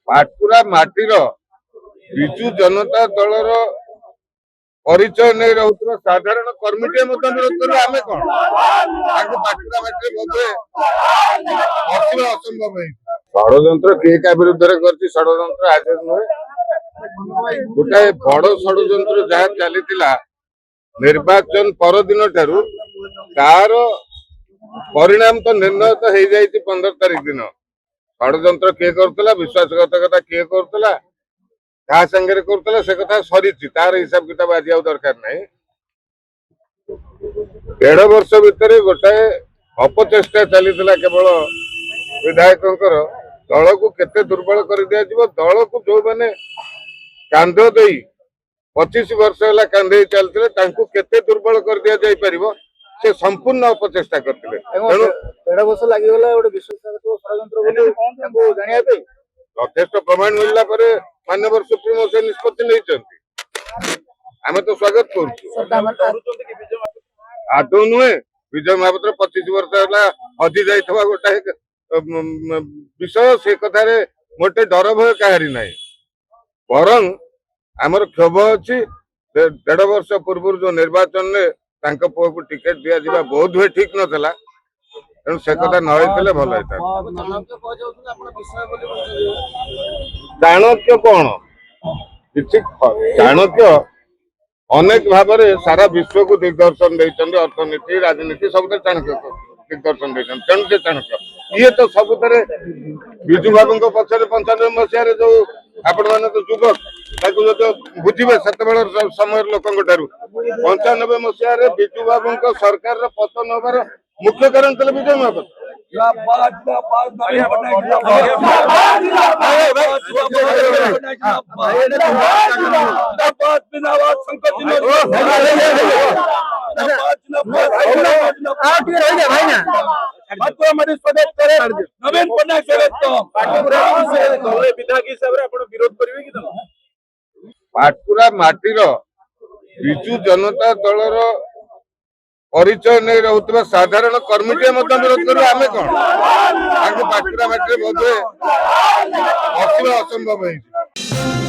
ପାଟକୁରା ମାଟିର ବିଜୁ ଜନତା ଦଳର ପରିଚୟ ନେଇ ରହୁଥିବା ସାଧାରଣ କର୍ମୀଟିଏ ମଧ୍ୟ ବିରୋଧ କରିବୁ ଆମେ କଣ? ତାଙ୍କୁ ପାଟକୁରା ମାଟିରେ ବୋଧେ ବସିବା ଅସମ୍ଭବ ହେଇଛି। ଷଡଯନ୍ତ୍ର କିଏ କାହା ବିରୁଦ୍ଧରେ କରିଛି? ଷଡଯନ୍ତ୍ର ଆଜି ନୁହେଁ, ଗୋଟାଏ ବଡ ଷଡଯନ୍ତ୍ର ଯାହା ଚାଲିଥିଲା ନିର୍ବାଚନ ପରଦିନ ଠାରୁ ତାର ପରିଣାମ ତ ନିର୍ଣ୍ଣୟ ତ ହେଇଯାଇଛି 15 ତାରିଖ ଦିନ। ଷଡଯନ୍ତ୍ର କିଏ କରୁଥିଲା, ବିଶ୍ୱାସଘାତକତା କିଏ କରୁଥିଲା, କାହା ସାଙ୍ଗରେ କରୁଥିଲା, ସେ କଥା ସରିଛି। ତାର ହିସାବ କିତାବ ଆଜି ଆଉ ଦରକାର ନାହିଁ। 1.5 ବର୍ଷ ଭିତରେ ଗୋଟାଏ ଅପଚେଷ୍ଟା ଚାଲିଥିଲା କେବଳ ବିଧାୟକଙ୍କର ଦଳକୁ କେତେ ଦୁର୍ବଳ କରି ଦିଆଯିବ। ଦଳକୁ ଯୋଉମାନେ କାନ୍ଧ ଦେଇ 25 ବର୍ଷ ହେଲା କାନ୍ଧେଇ ଚାଲିଥିଲେ ତାଙ୍କୁ କେତେ ଦୁର୍ବଳ କରି ଦିଆଯାଇପାରିବ ସେ ସମ୍ପୂର୍ଣ୍ଣ ଅପଚେଷ୍ଟା କରିଥିଲେ। ତେଣୁ 1.5 ବର୍ଷ ଲାଗିଗଲା ଗୋଟେ ବିଶ୍ୱାସଘାତକ ଷଡଯନ୍ତ୍ର ବୋଲି ତାଙ୍କୁ ଜାଣିବା ପାଇଁ ଯଥେଷ୍ଟ ପ୍ରମାଣ ମିଳିଲା ପରେ ମାନ୍ୟବର ସୁପ୍ରିମୋ ସେ ନିଷ୍ପତ୍ତି ନେଇଛନ୍ତି। ଆମେ ତ ସ୍ୱାଗତ କରୁଛୁ। ଆଦୌ ନୁହେଁ, ବିଜୟ ମହାପାତ୍ର 25 ବର୍ଷ ହେଲା ହଜି ଯାଇଥିବା ଗୋଟାଏ ବିଷୟ, ସେ କଥାରେ ମୋଟେ ଡର ଭୟ କାହାରି ନାହିଁ। ବରଂ ଆମର କ୍ଷୋଭ ଅଛି 1.5 ବର୍ଷ ପୂର୍ବରୁ ଯୋଉ ନିର୍ବାଚନରେ ତାଙ୍କ ପୁଅକୁ ଟିକେଟ ଦିଆଯିବା ବହୁତ ହୁଏ ଠିକ ନଥିଲା। ତେଣୁ ସେ କଥା ନ ହେଇଥିଲେ ଭଲ ହେଇଥାନ୍ତା। ଚାଣକ୍ୟ କଣ କିଛି ଚାଣକ୍ୟ ଅନେକ ଭାବରେ ସାରା ବିଶ୍ୱକୁ ଦିଗଦର୍ଶନ ଦେଇଛନ୍ତି। ଅର୍ଥନୀତି, ରାଜନୀତି ସବୁଥିରେ ଚାଣକ୍ୟ ଦିଗଦର୍ଶନ ଦେଇଛନ୍ତି। ତେଣୁ ସେ ଚାଣକ୍ୟ ଇଏ ତ ସବୁଥିରେ ବିଜୁ ବାବୁଙ୍କ ପଛରେ 95 ମସିହାରେ ଯୋଉ ଆପଣ ମାନେ ତ ଯୁବକ ତାକୁ ଯଦି ବୁଝିବେ ସେତେବେଳେ ସମୟର ଲୋକଙ୍କ ଠାରୁ 95 ମସିହାରେ ବିଜୁ ବାବୁଙ୍କ ସରକାରର ପତନ ହବାର ମୁଖ୍ୟ କାରଣ ଥିଲେ ବିଜୟ ମହାପାତ୍ର। नवीन पट्टनायक विधायक हिसाब से विरोध करेंगे कि ପାଟକୁରା ମାଟିର ବିଜୁ ଜନତା ଦଳର ପରିଚୟ ନେଇ ରହୁଥିବା ସାଧାରଣ କର୍ମୀଟିଏ ମଧ୍ୟ ବିରୋଧ କରିବୁ ଆମେ କଣ? ତାଙ୍କୁ ପାଟକୁରା ମାଟିରେ ବୋଧେ ବସିବା ଅସମ୍ଭବ ହେଇଛି।